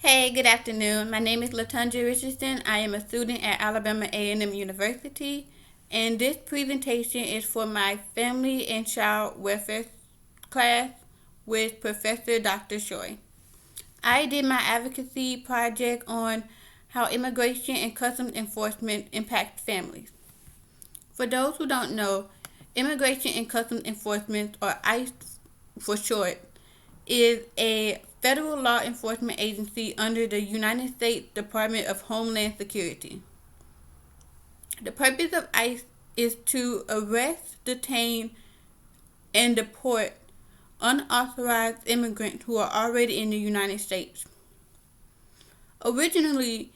Hey, good afternoon. My name is Latundra Richardson. I am a student at Alabama A&M University, and this presentation is for my Family and Child Welfare class with Professor Dr. Choi. I did my advocacy project on how immigration and customs enforcement impact families. For those who don't know, Immigration and Customs Enforcement, or ICE for short, is a federal law enforcement agency under the United States Department of Homeland Security. The purpose of ICE is to arrest, detain, and deport unauthorized immigrants who are already in the United States. Originally,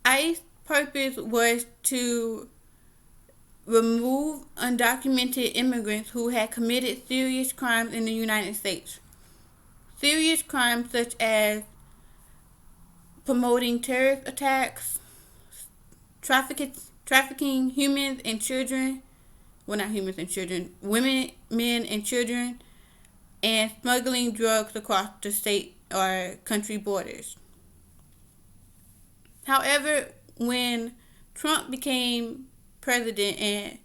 ICE's purpose was to remove undocumented immigrants who had committed serious crimes in the United States. Serious crimes such as promoting terrorist attacks, trafficking humans and children, well, not humans and children, women, men, and children, and smuggling drugs across the state or country borders. However, when Trump became president and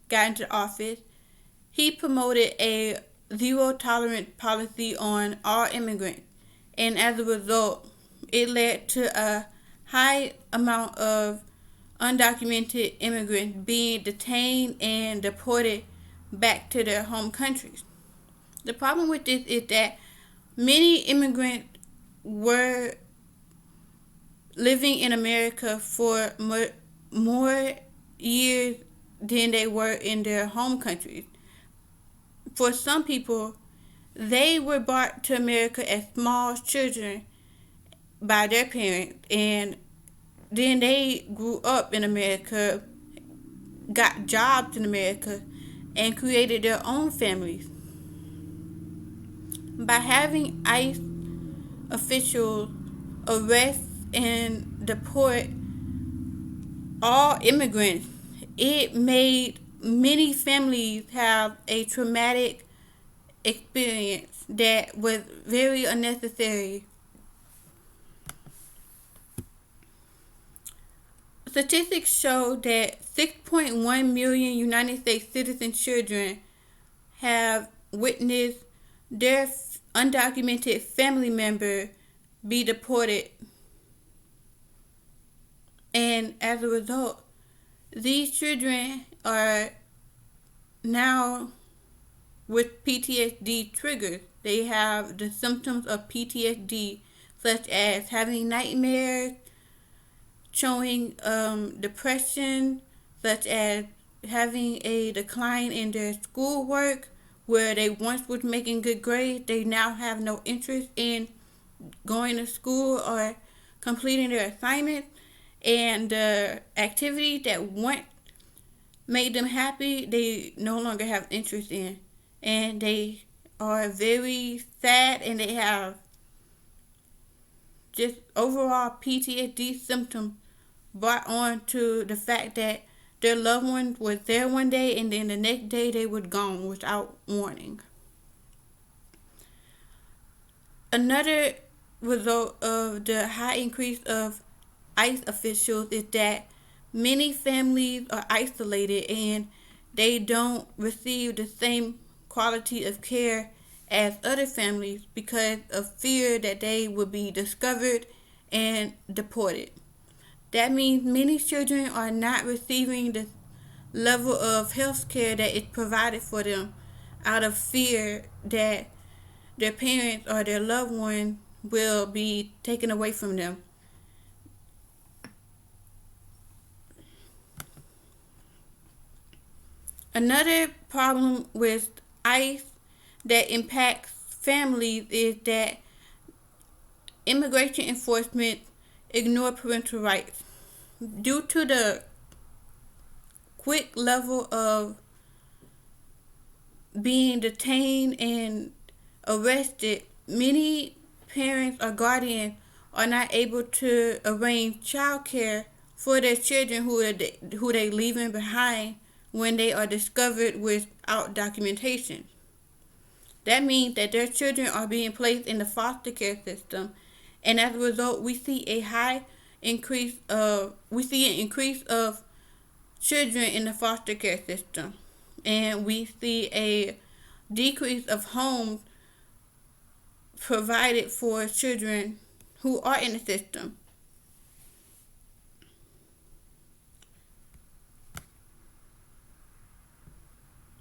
got into office, he promoted a zero tolerance policy on all immigrants, and as a result, it led to a high amount of undocumented immigrants being detained and deported back to their home countries. The problem with this is that many immigrants were living in America for more years than they were in their home countries. For some people, they were brought to America as small children by their parents, and then they grew up in America, got jobs in America, and created their own families. By having ICE officials arrest and deport all immigrants, it made many families have a traumatic experience that was very unnecessary. Statistics show that 6.1 million United States citizen children have witnessed their undocumented family member be deported. And as a result, these children are now with PTSD triggers. They have the symptoms of PTSD, such as having nightmares, showing depression, such as having a decline in their schoolwork, where they once was making good grades, they now have no interest in going to school or completing their assignments, and the activities that once made them happy, they no longer have interest in, and they are very sad, and they have just overall PTSD symptoms brought on to the fact that their loved one was there one day and then the next day they were gone without warning. Another result of the high increase of ICE officials is that many families are isolated and they don't receive the same quality of care as other families because of fear that they will be discovered and deported. That means many children are not receiving the level of health care that is provided for them out of fear that their parents or their loved one will be taken away from them. Another problem with ICE that impacts families is that immigration enforcement ignore parental rights. Due to the quick level of being detained and arrested, many parents or guardians are not able to arrange child care for their children who they leaving behind when they are discovered without documentation. That means that their children are being placed in the foster care system, and as a result, we see an increase of children in the foster care system, and we see a decrease of homes provided for children who are in the system.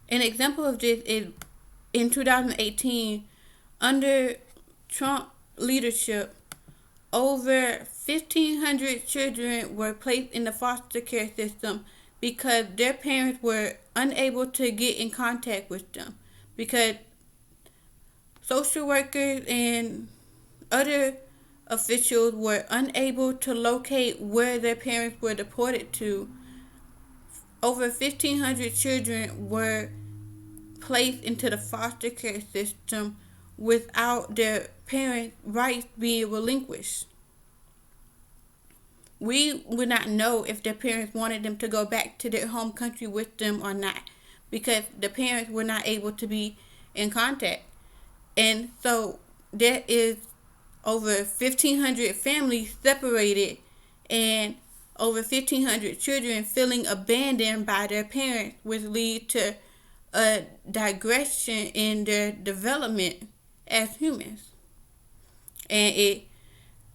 An example of this is in 2018, under Trump leadership, over 1,500 children were placed in the foster care system because their parents were unable to get in contact with them, because social workers and other officials were unable to locate where their parents were deported to. Over 1,500 children were placed into the foster care system without their parents' rights being relinquished. We would not know if their parents wanted them to go back to their home country with them or not, because the parents were not able to be in contact. And so there is over 1,500 families separated, and over 1,500 children feeling abandoned by their parents, which lead to a digression in their development as humans. And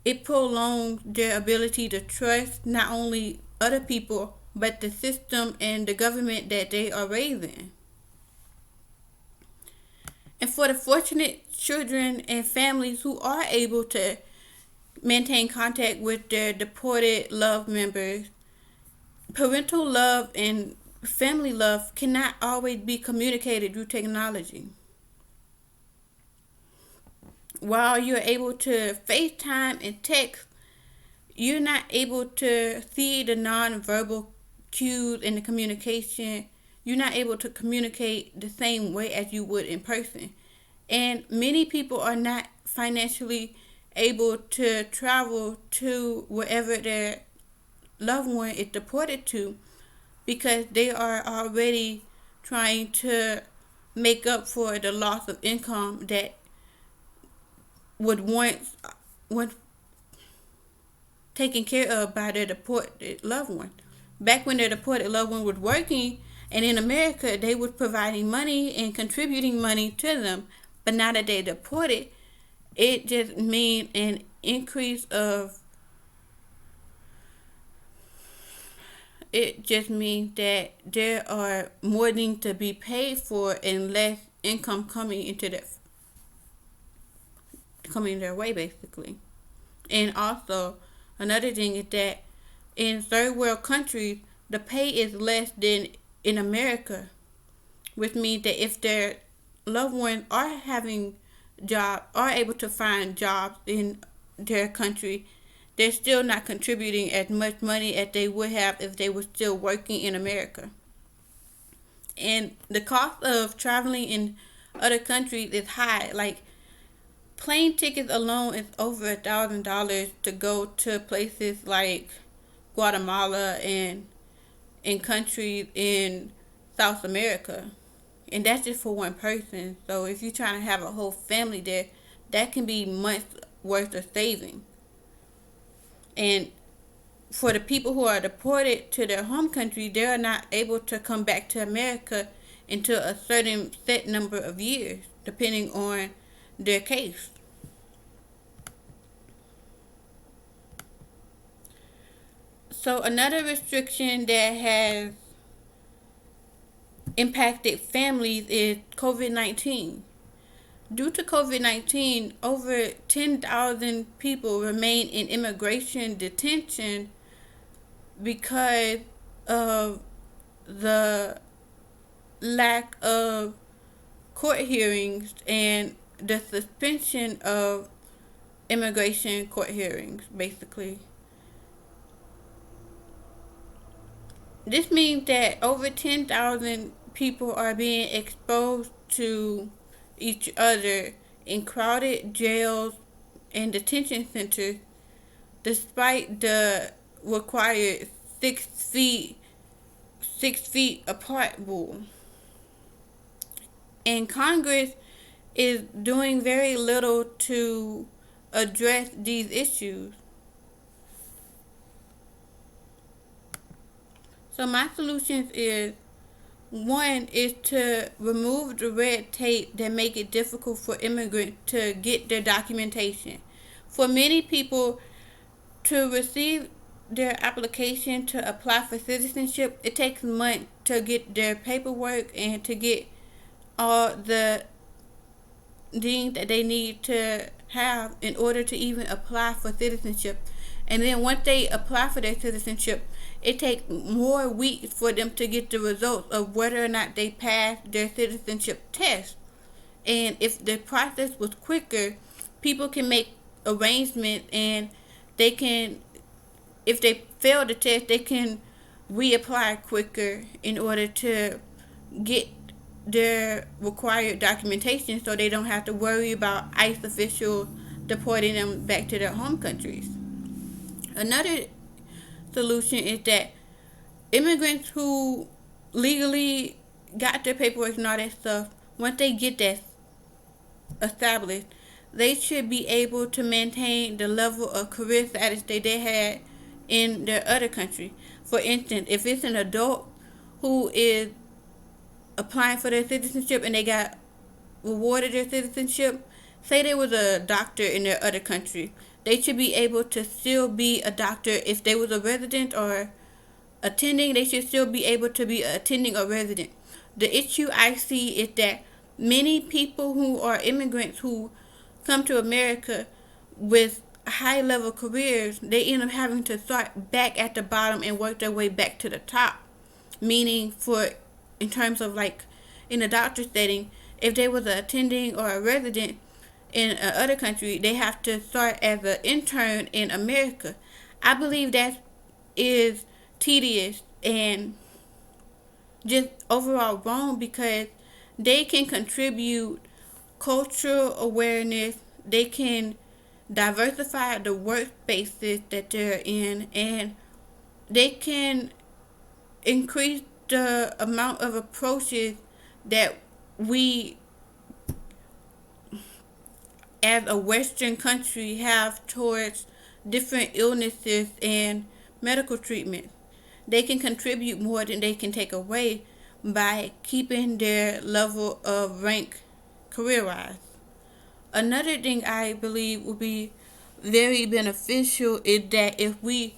it prolongs their ability to trust not only other people, but the system and the government that they are raised in. And for the fortunate children and families who are able to maintain contact with their deported loved members, parental love and family love cannot always be communicated through technology. While you're able to FaceTime and text, you're not able to see the nonverbal cues in the communication. You're not able to communicate the same way as you would in person. And many people are not financially able to travel to wherever their loved one is deported to, because they are already trying to make up for the loss of income that would once taken care of by their deported loved one. Back when their deported loved one was working, and in America they were providing money and contributing money to them, but now that they're deported, it just means an increase of it just means that there are more things to be paid for and less income coming their way, basically. And also, another thing is that in third world countries, the pay is less than in America, which means that if their loved ones are able to find jobs in their country, they're still not contributing as much money as they would have if they were still working in America. And the cost of traveling in other countries is high. Like, plane tickets alone is over $1,000 to go to places like Guatemala and in countries in South America. And that's just for one person. So if you're trying to have a whole family there, that can be months worth of saving. And for the people who are deported to their home country, they are not able to come back to America until a certain set number of years, depending on their case. So another restriction that has impacted families is COVID-19. Due to COVID-19, over 10,000 people remain in immigration detention because of the lack of court hearings and the suspension of immigration court hearings, basically. This means that over 10,000 people are being exposed to each other in crowded jails and detention centers, despite the required 6 feet apart rule. And Congress is doing very little to address these issues. So my solutions is, one is to remove the red tape that make it difficult for immigrants to get their documentation. For many people, to receive their application to apply for citizenship, it takes months to get their paperwork and to get all the things that they need to have in order to even apply for citizenship. And then once they apply for their citizenship, it takes more weeks for them to get the results of whether or not they passed their citizenship test. And if the process was quicker, people can make arrangements, and they can, if they fail the test, they can reapply quicker in order to get their required documentation, so they don't have to worry about ICE officials deporting them back to their home countries. Another solution is that immigrants who legally got their paperwork and all that stuff, once they get that established, they should be able to maintain the level of career status that they had in their other country. For instance, if it's an adult who is applying for their citizenship and they got rewarded their citizenship, say they was a doctor in their other country, they should be able to still be a doctor. If they was a resident or attending, they should still be able to be attending or resident. The issue I see is that many people who are immigrants who come to America with high level careers, they end up having to start back at the bottom and work their way back to the top. Meaning, for in terms of like in a doctor setting, if they was a attending or a resident in another country, they have to start as an intern in America. I believe that is tedious and just overall wrong, because they can contribute cultural awareness, they can diversify the workspaces that they're in, and they can increase the amount of approaches that we as a Western country have towards different illnesses and medical treatments. They can contribute more than they can take away by keeping their level of rank career-wise. Another thing I believe would be very beneficial is that if we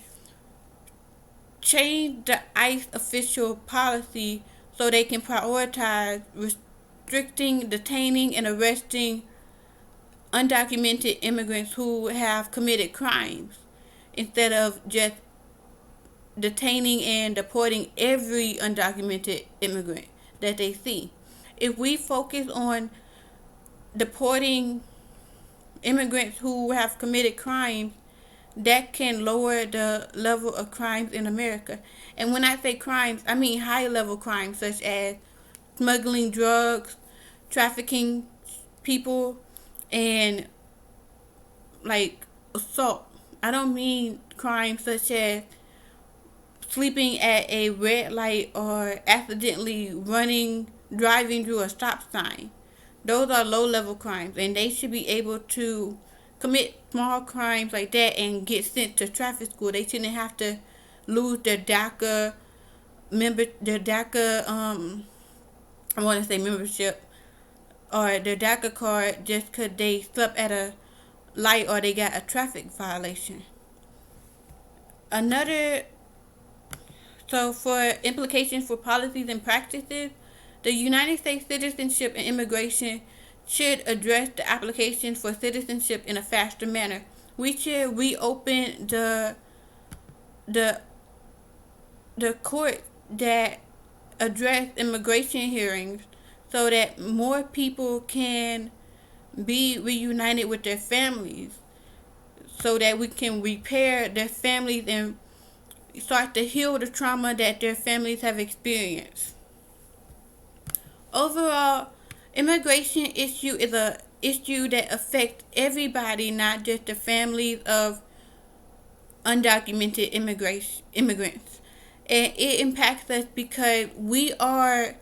change the ICE official policy so they can prioritize restricting, detaining, and arresting undocumented immigrants who have committed crimes, instead of just detaining and deporting every undocumented immigrant that they see. If we focus on deporting immigrants who have committed crimes, that can lower the level of crimes in America. And when I say crimes, I mean high level crimes such as smuggling drugs, trafficking people, and like assault. I don't mean crimes such as sleeping at a red light or accidentally driving through a stop sign. Those are low level crimes, and they should be able to commit small crimes like that and get sent to traffic school. They shouldn't have to lose their DACA I want to say membership, or their DACA card, just because they slept at a light or they got a traffic violation. So for implications for policies and practices, the United States Citizenship and Immigration should address the application for citizenship in a faster manner. We should reopen the court that address immigration hearings so that more people can be reunited with their families, so that we can repair their families and start to heal the trauma that their families have experienced. Overall, immigration issue is a issue that affects everybody, not just the families of undocumented immigrants. And it impacts us because we are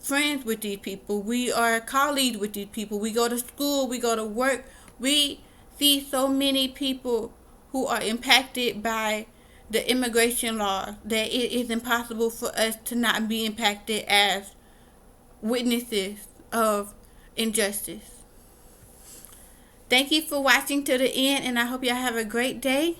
friends with these people. We are colleagues with these people. We go to school. We go to work. We see so many people who are impacted by the immigration law that it is impossible for us to not be impacted as witnesses of injustice. Thank you for watching to the end, and I hope y'all have a great day.